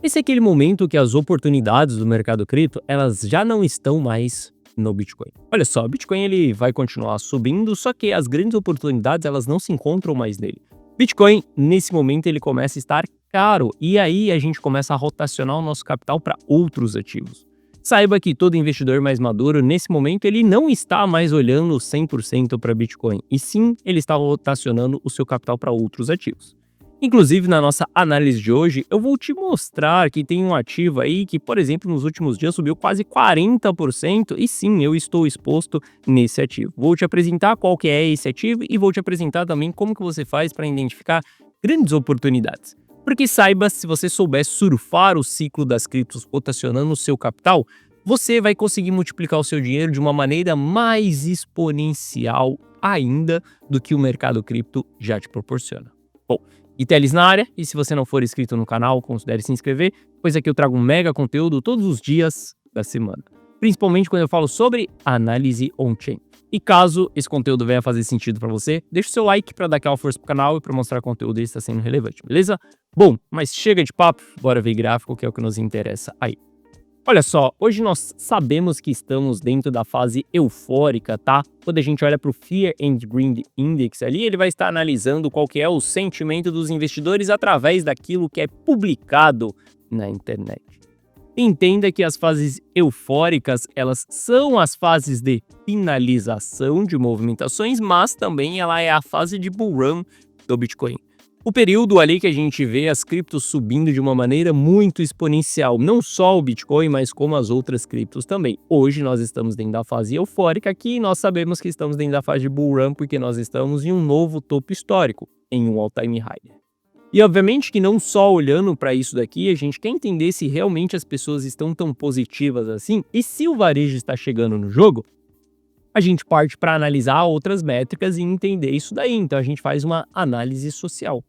Esse é aquele momento que as oportunidades do mercado cripto, elas já não estão mais no Bitcoin. Olha só, o Bitcoin ele vai continuar subindo, só que as grandes oportunidades elas não se encontram mais nele. Bitcoin, nesse momento, ele começa a estar caro e aí a gente começa a rotacionar o nosso capital para outros ativos. Saiba que todo investidor mais maduro, nesse momento, ele não está mais olhando 100% para Bitcoin, e sim, ele está rotacionando o seu capital para outros ativos. Inclusive, na nossa análise de hoje, eu vou te mostrar que tem um ativo aí que, por exemplo, nos últimos dias subiu quase 40% e sim, eu estou exposto nesse ativo. Vou te apresentar qual que é esse ativo e vou te apresentar também como que você faz para identificar grandes oportunidades. Porque saiba, se você souber surfar o ciclo das criptos rotacionando o seu capital, você vai conseguir multiplicar o seu dinheiro de uma maneira mais exponencial ainda do que o mercado cripto já te proporciona. Bom, Itelis na área, e se você não for inscrito no canal, considere se inscrever, pois aqui eu trago um mega conteúdo todos os dias da semana, principalmente quando eu falo sobre análise on-chain. E caso esse conteúdo venha fazer sentido para você, deixa o seu like para dar aquela força pro canal e para mostrar que o conteúdo está sendo relevante, beleza? Bom, mas chega de papo, bora ver gráfico, que é o que nos interessa aí. Olha só, hoje nós sabemos que estamos dentro da fase eufórica, tá? Quando a gente olha para o Fear and Greed Index ali, ele vai estar analisando qual que é o sentimento dos investidores através daquilo que é publicado na internet. Entenda que as fases eufóricas, elas são as fases de finalização de movimentações, mas também ela é a fase de bull run do Bitcoin. O período ali que a gente vê as criptos subindo de uma maneira muito exponencial, não só o Bitcoin, mas como as outras criptos também. Hoje nós estamos dentro da fase eufórica aqui e nós sabemos que estamos dentro da fase de bull run porque nós estamos em um novo topo histórico, em um all-time high. E obviamente que não só olhando para isso daqui, a gente quer entender se realmente as pessoas estão tão positivas assim e se o varejo está chegando no jogo, a gente parte para analisar outras métricas e entender isso daí. Então a gente faz uma análise social.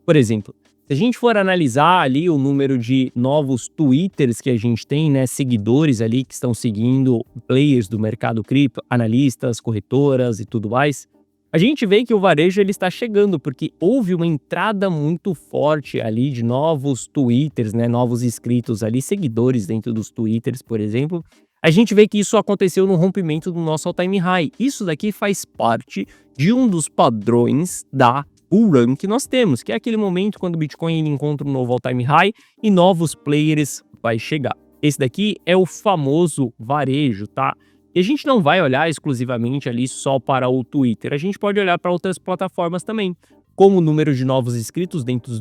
Por exemplo, se a gente for analisar ali o número de novos Twitters que a gente tem, né, seguidores ali que estão seguindo players do mercado cripto, analistas, corretoras e tudo mais, a gente vê que o varejo ele está chegando porque houve uma entrada muito forte ali de novos Twitters, né, novos inscritos ali, seguidores dentro dos Twitters, por exemplo. A gente vê que isso aconteceu no rompimento do nosso all-time high. Isso daqui faz parte de um dos padrões da bull run que nós temos, que é aquele momento quando o Bitcoin ele encontra um novo all-time high e novos players vai chegar. Esse daqui é o famoso varejo, tá? E a gente não vai olhar exclusivamente ali só para o Twitter, a gente pode olhar para outras plataformas também, como o número de novos inscritos dentro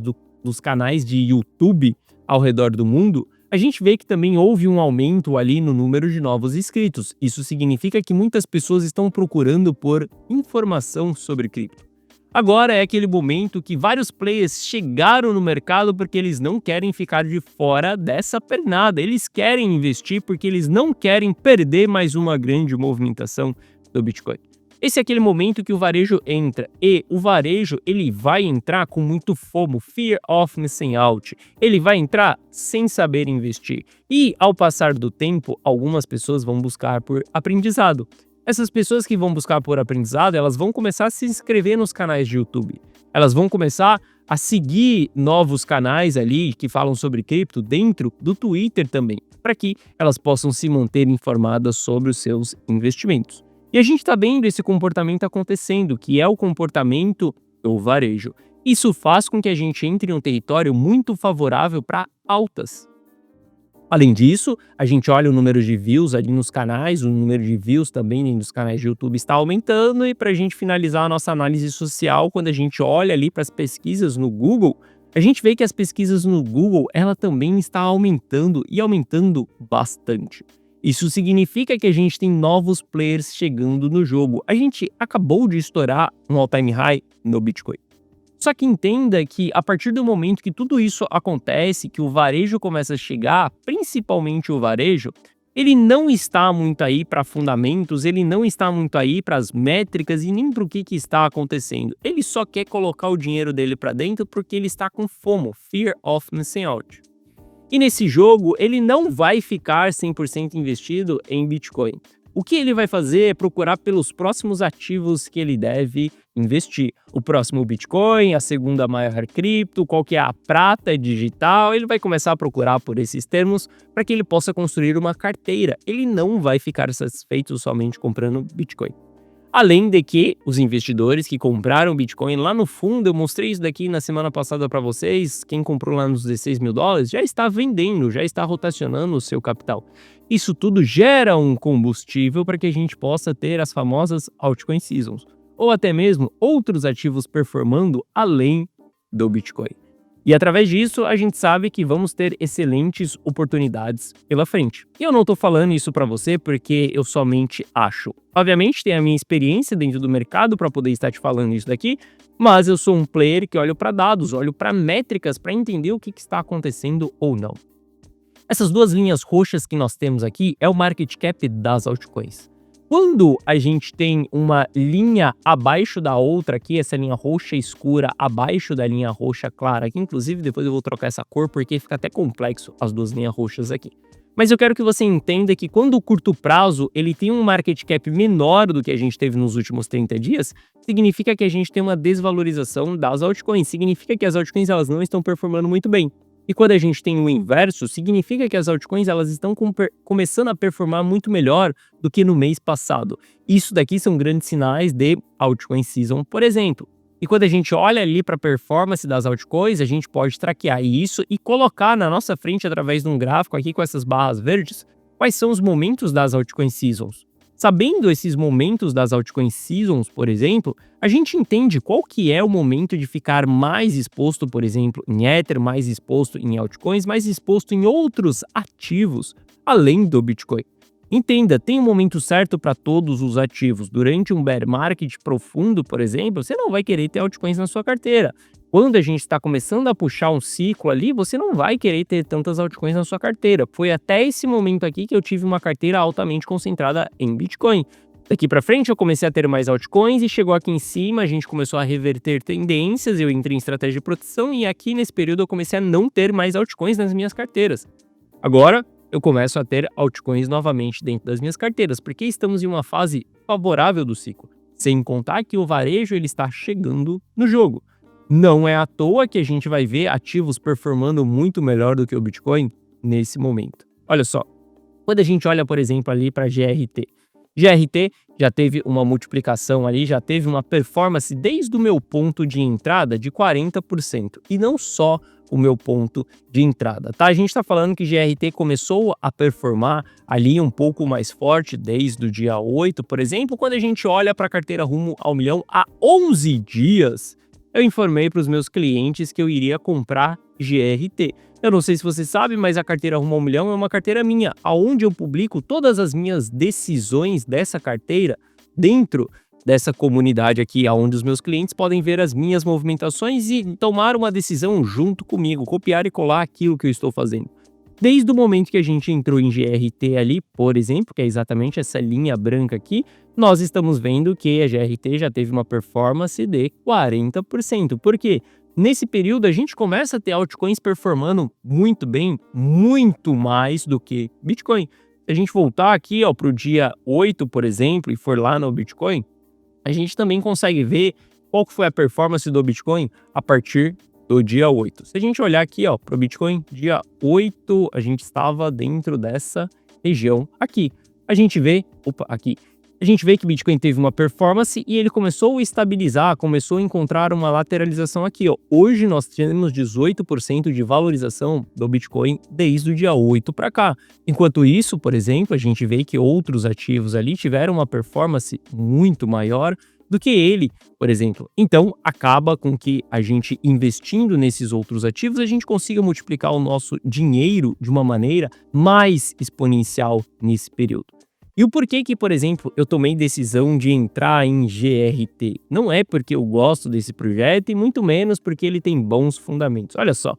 dos canais de YouTube ao redor do mundo. A gente vê que também houve um aumento ali no número de novos inscritos. Isso significa que muitas pessoas estão procurando por informação sobre cripto. Agora é aquele momento que vários players chegaram no mercado porque eles não querem ficar de fora dessa pernada. Eles querem investir porque eles não querem perder mais uma grande movimentação do Bitcoin. Esse é aquele momento que o varejo entra e o varejo ele vai entrar com muito FOMO, Fear of Missing Out. Ele vai entrar sem saber investir e ao passar do tempo, algumas pessoas vão buscar por aprendizado. Essas pessoas que vão buscar por aprendizado, elas vão começar a se inscrever nos canais de YouTube. Elas vão começar a seguir novos canais ali que falam sobre cripto dentro do Twitter também, para que elas possam se manter informadas sobre os seus investimentos. E a gente está vendo esse comportamento acontecendo, que é o comportamento do varejo. Isso faz com que a gente entre em um território muito favorável para altas. Além disso, a gente olha o número de views ali nos canais, o número de views também nos canais de YouTube está aumentando, e para a gente finalizar a nossa análise social, quando a gente olha ali para as pesquisas no Google, a gente vê que as pesquisas no Google, ela também está aumentando e aumentando bastante. Isso significa que a gente tem novos players chegando no jogo. A gente acabou de estourar um all-time high no Bitcoin. Só que entenda que a partir do momento que tudo isso acontece, que o varejo começa a chegar, principalmente o varejo, ele não está muito aí para fundamentos, ele não está muito aí para as métricas e nem para o que está acontecendo. Ele só quer colocar o dinheiro dele para dentro porque ele está com FOMO, Fear of Missing Out. E nesse jogo, ele não vai ficar 100% investido em Bitcoin. O que ele vai fazer é procurar pelos próximos ativos que ele deve investir. O próximo Bitcoin, a segunda maior cripto, qual que é a prata digital, ele vai começar a procurar por esses termos para que ele possa construir uma carteira. Ele não vai ficar satisfeito somente comprando Bitcoin. Além de que os investidores que compraram Bitcoin lá no fundo, eu mostrei isso daqui na semana passada para vocês, quem comprou lá nos 16 mil dólares já está vendendo, já está rotacionando o seu capital. Isso tudo gera um combustível para que a gente possa ter as famosas altcoin seasons, ou até mesmo outros ativos performando além do Bitcoin. E através disso, a gente sabe que vamos ter excelentes oportunidades pela frente. E eu não estou falando isso para você porque eu somente acho. Obviamente, tem a minha experiência dentro do mercado para poder estar te falando isso daqui, mas eu sou um player que olho para dados, olho para métricas para entender o que está acontecendo ou não. Essas duas linhas roxas que nós temos aqui é o market cap das altcoins. Quando a gente tem uma linha abaixo da outra aqui, essa linha roxa escura abaixo da linha roxa clara, que inclusive depois eu vou trocar essa cor porque fica até complexo as duas linhas roxas aqui. Mas eu quero que você entenda que quando o curto prazo ele tem um market cap menor do que a gente teve nos últimos 30 dias, significa que a gente tem uma desvalorização das altcoins, significa que as altcoins elas não estão performando muito bem. E quando a gente tem o inverso, significa que as altcoins elas estão começando a performar muito melhor do que no mês passado. Isso daqui são grandes sinais de altcoin season, por exemplo. E quando a gente olha ali para a performance das altcoins, a gente pode traquear isso e colocar na nossa frente através de um gráfico aqui com essas barras verdes, quais são os momentos das altcoin seasons. Sabendo esses momentos das altcoin seasons, por exemplo, a gente entende qual que é o momento de ficar mais exposto, por exemplo, em Ether, mais exposto em altcoins, mais exposto em outros ativos, além do Bitcoin. Entenda, tem um momento certo para todos os ativos. Durante um bear market profundo, por exemplo, você não vai querer ter altcoins na sua carteira. Quando a gente está começando a puxar um ciclo ali, você não vai querer ter tantas altcoins na sua carteira. Foi até esse momento aqui que eu tive uma carteira altamente concentrada em Bitcoin. Daqui para frente eu comecei a ter mais altcoins e chegou aqui em cima, a gente começou a reverter tendências, eu entrei em estratégia de proteção e aqui nesse período eu comecei a não ter mais altcoins nas minhas carteiras. Agora eu começo a ter altcoins novamente dentro das minhas carteiras, porque estamos em uma fase favorável do ciclo. Sem contar que o varejo ele está chegando no jogo. Não é à toa que a gente vai ver ativos performando muito melhor do que o Bitcoin nesse momento. Olha só, quando a gente olha, por exemplo, ali para GRT. GRT já teve uma multiplicação ali, já teve uma performance desde o meu ponto de entrada de 40%. E não só o meu ponto de entrada, tá? A gente está falando que GRT começou a performar ali um pouco mais forte desde o dia 8, por exemplo, quando a gente olha para a carteira rumo ao milhão há 11 dias. Eu informei para os meus clientes que eu iria comprar GRT. Eu não sei se você sabe, mas a carteira Rumo ao Milhão é uma carteira minha, onde eu publico todas as minhas decisões dessa carteira dentro dessa comunidade aqui, onde os meus clientes podem ver as minhas movimentações e tomar uma decisão junto comigo, copiar e colar aquilo que eu estou fazendo. Desde o momento que a gente entrou em GRT ali, por exemplo, que é exatamente essa linha branca aqui, nós estamos vendo que a GRT já teve uma performance de 40%. Por quê? Nesse período a gente começa a ter altcoins performando muito bem, muito mais do que Bitcoin. Se a gente voltar aqui para o dia 8, por exemplo, e for lá no Bitcoin, a gente também consegue ver qual foi a performance do Bitcoin a partir do dia 8. Se a gente olhar aqui para o Bitcoin, dia 8, a gente estava dentro dessa região aqui. A gente vê que Bitcoin teve uma performance e ele começou a estabilizar, começou a encontrar uma lateralização aqui. Hoje nós temos 18% de valorização do Bitcoin desde o dia 8 para cá. Enquanto isso, por exemplo, a gente vê que outros ativos ali tiveram uma performance muito maior do que ele, por exemplo. Então, acaba com que a gente investindo nesses outros ativos, a gente consiga multiplicar o nosso dinheiro de uma maneira mais exponencial nesse período. E o porquê que, por exemplo, eu tomei decisão de entrar em GRT? Não é porque eu gosto desse projeto e muito menos porque ele tem bons fundamentos. Olha só,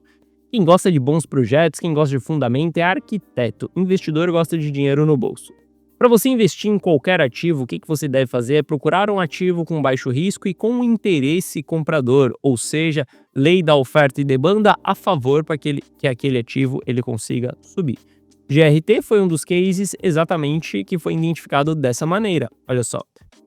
quem gosta de bons projetos, quem gosta de fundamento é arquiteto. Investidor gosta de dinheiro no bolso. Para você investir em qualquer ativo, o que você deve fazer é procurar um ativo com baixo risco e com interesse comprador, ou seja, lei da oferta e demanda a favor para que aquele ativo ele consiga subir. GRT foi um dos cases exatamente que foi identificado dessa maneira. Olha só,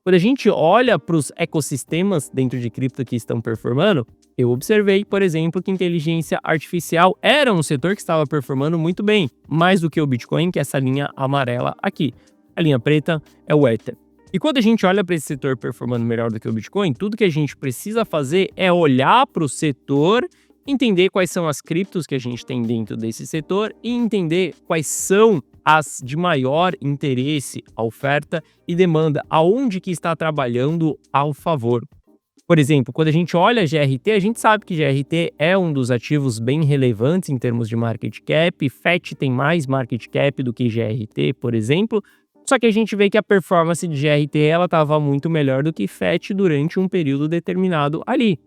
Quando a gente olha para os ecossistemas dentro de cripto que estão performando, eu observei, por exemplo, que inteligência artificial era um setor que estava performando muito bem, mais do que o Bitcoin, que é essa linha amarela aqui. A linha preta é o Ether. E quando a gente olha para esse setor performando melhor do que o Bitcoin, tudo que a gente precisa fazer é olhar para o setor, entender quais são as criptos que a gente tem dentro desse setor e entender quais são as de maior interesse, a oferta e demanda, aonde que está trabalhando ao favor. Por exemplo, quando a gente olha GRT, a gente sabe que GRT é um dos ativos bem relevantes em termos de market cap. FET tem mais market cap do que GRT, por exemplo. Só que a gente vê que a performance de GRT ela estava muito melhor do que FET durante um período determinado ali.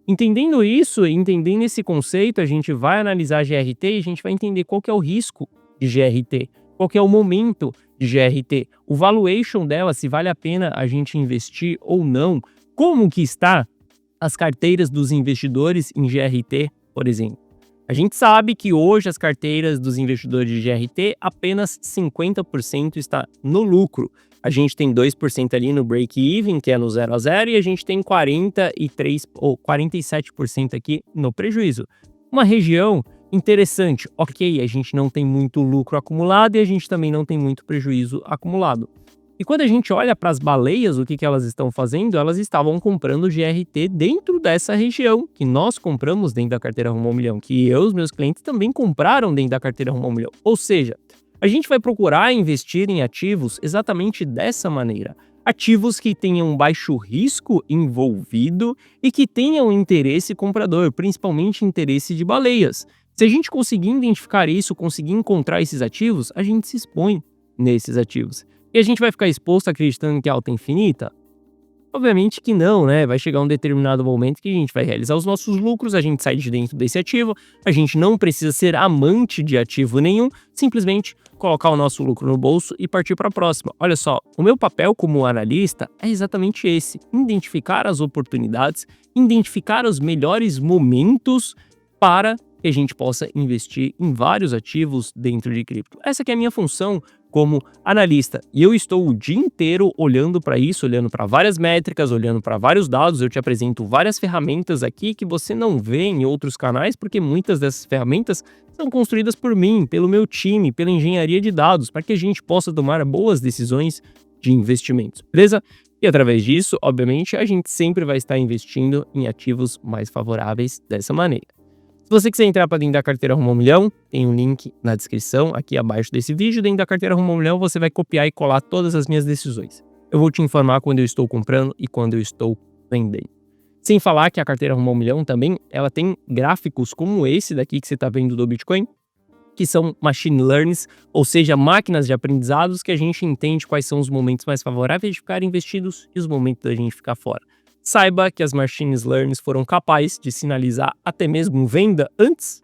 Entendendo isso, entendendo esse conceito, a gente vai analisar GRT e a gente vai entender qual que é o risco de GRT, qual que é o momento de GRT, o valuation dela, se vale a pena a gente investir ou não, como que está as carteiras dos investidores em GRT, por exemplo. A gente sabe que hoje as carteiras dos investidores de GRT, apenas 50% está no lucro. A gente tem 2% ali no break-even, que é no 0 a 0, e a gente tem 43 ou 47% aqui no prejuízo. Uma região interessante, ok, a gente não tem muito lucro acumulado e a gente também não tem muito prejuízo acumulado. E quando a gente olha para as baleias, o que elas estão fazendo? Elas estavam comprando GRT dentro dessa região, que nós compramos dentro da carteira Rumo ao Milhão, que eu e os meus clientes também compraram dentro da carteira Rumo ao Milhão. Ou seja, a gente vai procurar investir em ativos exatamente dessa maneira. Ativos que tenham baixo risco envolvido e que tenham interesse comprador, principalmente interesse de baleias. Se a gente conseguir identificar isso, conseguir encontrar esses ativos, a gente se expõe nesses ativos. E a gente vai ficar exposto acreditando que a alta é infinita? Obviamente que não, né? Vai chegar um determinado momento que a gente vai realizar os nossos lucros, a gente sai de dentro desse ativo, a gente não precisa ser amante de ativo nenhum, simplesmente colocar o nosso lucro no bolso e partir para a próxima. Olha só, o meu papel como analista é exatamente esse: identificar as oportunidades, identificar os melhores momentos para que a gente possa investir em vários ativos dentro de cripto. Essa que é a minha função como analista. E eu estou o dia inteiro olhando para isso, olhando para várias métricas, olhando para vários dados. Eu te apresento várias ferramentas aqui que você não vê em outros canais, porque muitas dessas ferramentas são construídas por mim, pelo meu time, pela engenharia de dados, para que a gente possa tomar boas decisões de investimentos, beleza? E através disso, obviamente, a gente sempre vai estar investindo em ativos mais favoráveis dessa maneira. Se você quiser entrar para dentro da carteira Rumo ao Milhão, tem um link na descrição aqui abaixo desse vídeo. Dentro da carteira Rumo ao Milhão, você vai copiar e colar todas as minhas decisões. Eu vou te informar quando eu estou comprando e quando eu estou vendendo. Sem falar que a carteira Rumo ao Milhão também, ela tem gráficos como esse daqui que você está vendo do Bitcoin, que são machine learnings, ou seja, máquinas de aprendizados que a gente entende quais são os momentos mais favoráveis de ficar investidos e os momentos da gente ficar fora. Saiba que as machine learnings foram capazes de sinalizar até mesmo venda antes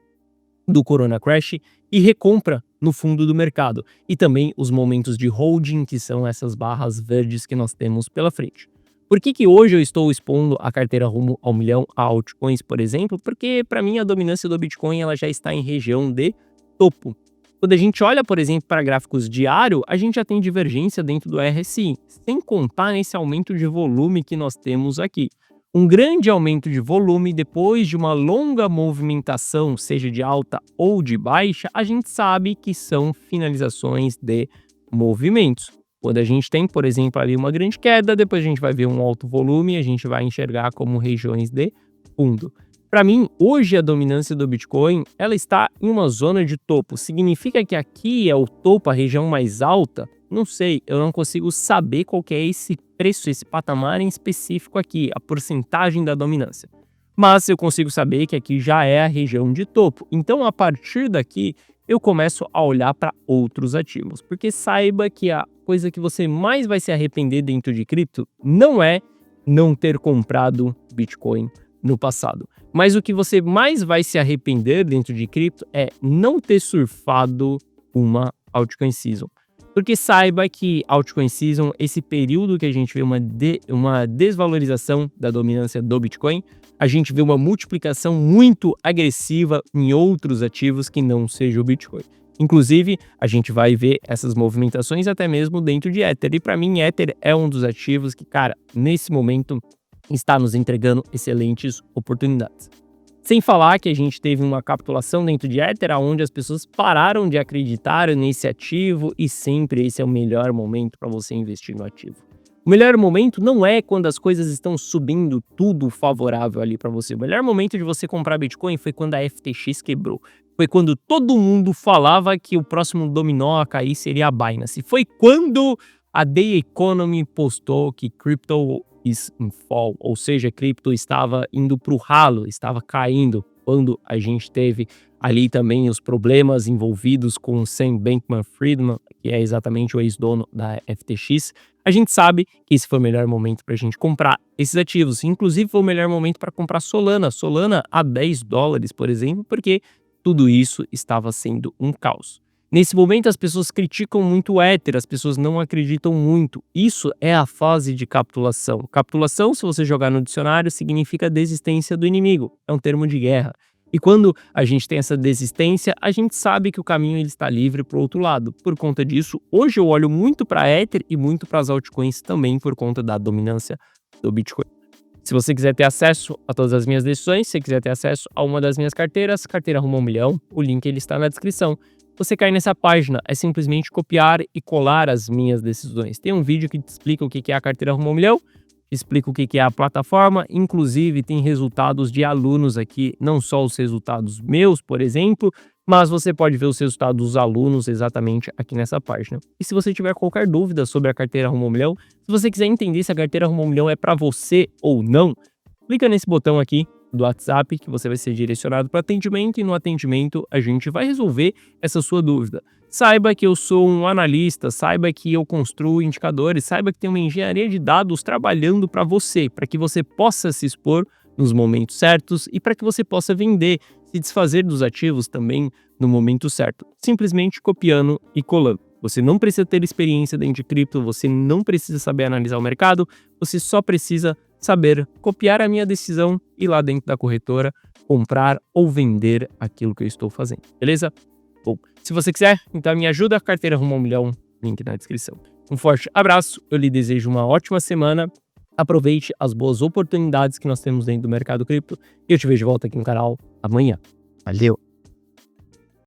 do Corona Crash e recompra no fundo do mercado. E também os momentos de holding, que são essas barras verdes que nós temos pela frente. Por que hoje eu estou expondo a carteira Rumo ao Milhão a altcoins, por exemplo? Porque para mim a dominância do Bitcoin ela já está em região de topo. Quando a gente olha, por exemplo, para gráficos diário, a gente já tem divergência dentro do RSI, sem contar nesse aumento de volume que nós temos aqui. Um grande aumento de volume depois de uma longa movimentação, seja de alta ou de baixa, a gente sabe que são finalizações de movimentos. Quando a gente tem, por exemplo, ali uma grande queda, depois a gente vai ver um alto volume e a gente vai enxergar como regiões de fundo. Para mim, hoje a dominância do Bitcoin, ela está em uma zona de topo. Significa que aqui é o topo, a região mais alta? Não sei, eu não consigo saber qual que é esse preço, esse patamar em específico aqui, a porcentagem da dominância. Mas eu consigo saber que aqui já é a região de topo. Então, a partir daqui, eu começo a olhar para outros ativos. Porque saiba que a coisa que você mais vai se arrepender dentro de cripto não é não ter comprado Bitcoin no passado. Mas o que você mais vai se arrepender dentro de cripto é não ter surfado uma altcoin season. Porque saiba que altcoin season, esse período que a gente vê uma desvalorização da dominância do Bitcoin, a gente vê uma multiplicação muito agressiva em outros ativos que não seja o Bitcoin. Inclusive, a gente vai ver essas movimentações até mesmo dentro de Ether. E para mim, Ether é um dos ativos que, cara, nesse momento está nos entregando excelentes oportunidades. Sem falar que a gente teve uma capitulação dentro de Ether, onde as pessoas pararam de acreditar nesse ativo e sempre esse é o melhor momento para você investir no ativo. O melhor momento não é quando as coisas estão subindo tudo favorável ali para você. O melhor momento de você comprar Bitcoin foi quando a FTX quebrou. Foi quando todo mundo falava que o próximo dominó a cair seria a Binance. Foi quando a The Economy postou que crypto is in fall, ou seja, cripto estava indo para o ralo, estava caindo, quando a gente teve ali também os problemas envolvidos com o Sam Bankman-Fried, que é exatamente o ex-dono da FTX. A gente sabe que esse foi o melhor momento para a gente comprar esses ativos. Inclusive, foi o melhor momento para comprar Solana. Solana a $10, por exemplo, porque tudo isso estava sendo um caos. Nesse momento, as pessoas criticam muito o Ether, as pessoas não acreditam muito. Isso é a fase de capitulação. Capitulação, se você jogar no dicionário, significa desistência do inimigo. É um termo de guerra. E quando a gente tem essa desistência, a gente sabe que o caminho ele está livre para o outro lado. Por conta disso, hoje eu olho muito para Ether e muito para as altcoins também por conta da dominância do Bitcoin. Se você quiser ter acesso a todas as minhas decisões, se você quiser ter acesso a uma das minhas carteiras, Carteira Rumo ao Milhão, o link ele está na descrição. Você cai nessa página, é simplesmente copiar e colar as minhas decisões. Tem um vídeo que te explica o que é a Carteira Rumo ao Milhão, explica o que é a plataforma, inclusive tem resultados de alunos aqui, não só os resultados meus, por exemplo, mas você pode ver os resultados dos alunos exatamente aqui nessa página. E se você tiver qualquer dúvida sobre a Carteira Rumo ao Milhão, se você quiser entender se a Carteira Rumo ao Milhão é para você ou não, clica nesse botão aqui do WhatsApp que você vai ser direcionado para atendimento e no atendimento a gente vai resolver essa sua dúvida. Saiba que eu sou um analista, saiba que eu construo indicadores, saiba que tem uma engenharia de dados trabalhando para que você possa se expor nos momentos certos e para que você possa vender, se desfazer dos ativos também no momento certo, simplesmente copiando e colando. Você não precisa ter experiência dentro de cripto, você não precisa saber analisar o mercado, você só precisa saber copiar a minha decisão e lá dentro da corretora comprar ou vender aquilo que eu estou fazendo, beleza? Bom, se você quiser, então me ajuda, Carteira Rumo ao Milhão, link na descrição. Um forte abraço, eu lhe desejo uma ótima semana, aproveite as boas oportunidades que nós temos dentro do mercado cripto e eu te vejo de volta aqui no canal amanhã. Valeu!